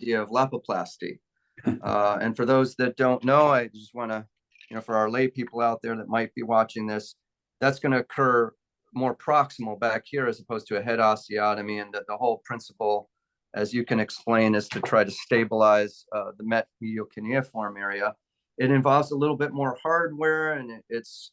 idea of Lapiplasty. And for those that don't know, I just want to, for our lay people out there that might be watching this, that's going to occur more proximal back here as opposed to a head osteotomy. And the whole principle, as you can explain, is to try to stabilize the medial cuneiform area. It involves a little bit more hardware, and it's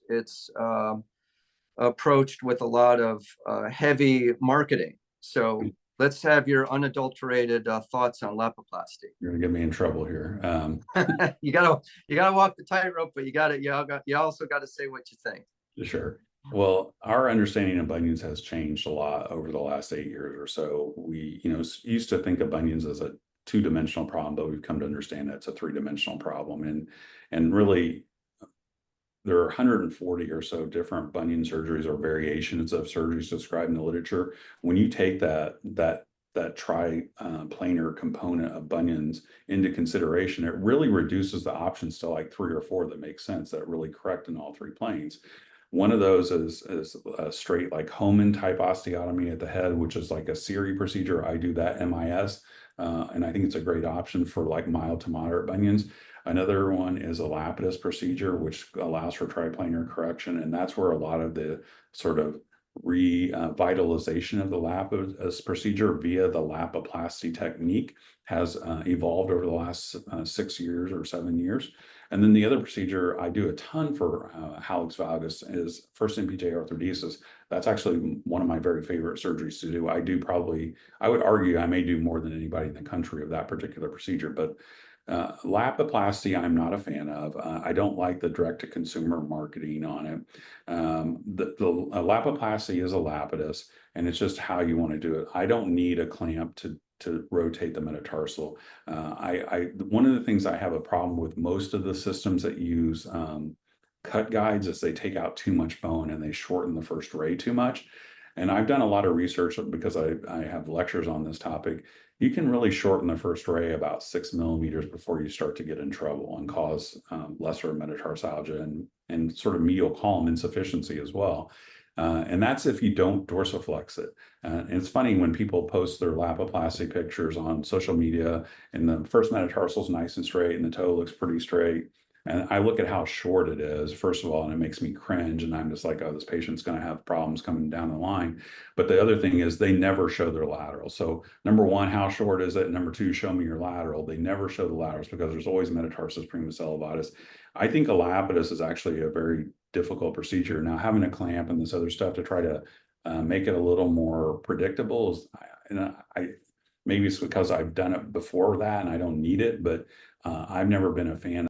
approached with a lot of heavy marketing. So let's have your unadulterated thoughts on Lapiplasty. You're gonna get me in trouble here. You gotta walk the tightrope, but you also got to say what you think. Sure. Well, our understanding of bunions has changed a lot over the last 8 years or so. We, used to think of bunions as a two-dimensional problem, but we've come to understand that it's a three-dimensional problem. And really, there are 140 or so different bunion surgeries or variations of surgeries described in the literature. When you take that tri-planar component of bunions into consideration, it really reduces the options to like 3 or 4 that make sense, that really correct in all 3 planes. One of those is a straight like Homan type osteotomy at the head, which is like a Siri procedure. I do that MIS, and I think it's a great option for like mild to moderate bunions. Another one is a Lapidus procedure, which allows for triplanar correction, and that's where a lot of the sort of revitalization of the Lapidus procedure via the Lapiplasty technique has evolved over the last 6 years or 7 years. And then the other procedure I do a ton for hallux valgus is first MPJ arthrodesis. That's actually one of my very favorite surgeries to do. I would argue I may do more than anybody in the country of that particular procedure, but Lapiplasty, I'm not a fan of. I don't like the direct-to-consumer marketing on it. The Lapiplasty is a Lapidus, and it's just how you want to do it. I don't need a clamp to rotate the metatarsal. One of the things I have a problem with most of the systems that use cut guides is they take out too much bone and they shorten the first ray too much. And I've done a lot of research because I have lectures on this topic. You can really shorten the first ray about 6 millimeters before you start to get in trouble and cause lesser metatarsalgia and sort of medial column insufficiency as well. And that's if you don't dorsiflex it. And it's funny when people post their Lapiplasty pictures on social media and the first metatarsal is nice and straight and the toe looks pretty straight. And I look at how short it is, first of all, and it makes me cringe. And I'm just like, oh, this patient's going to have problems coming down the line. But the other thing is they never show their lateral. So number one, how short is it? Number two, show me your lateral. They never show the laterals because there's always metatarsus primus elevatus. I think a Lapidus is actually a very difficult procedure. Now, having a clamp and this other stuff to try to make it a little more predictable is, maybe it's because I've done it before that and I don't need it, but I've never been a fan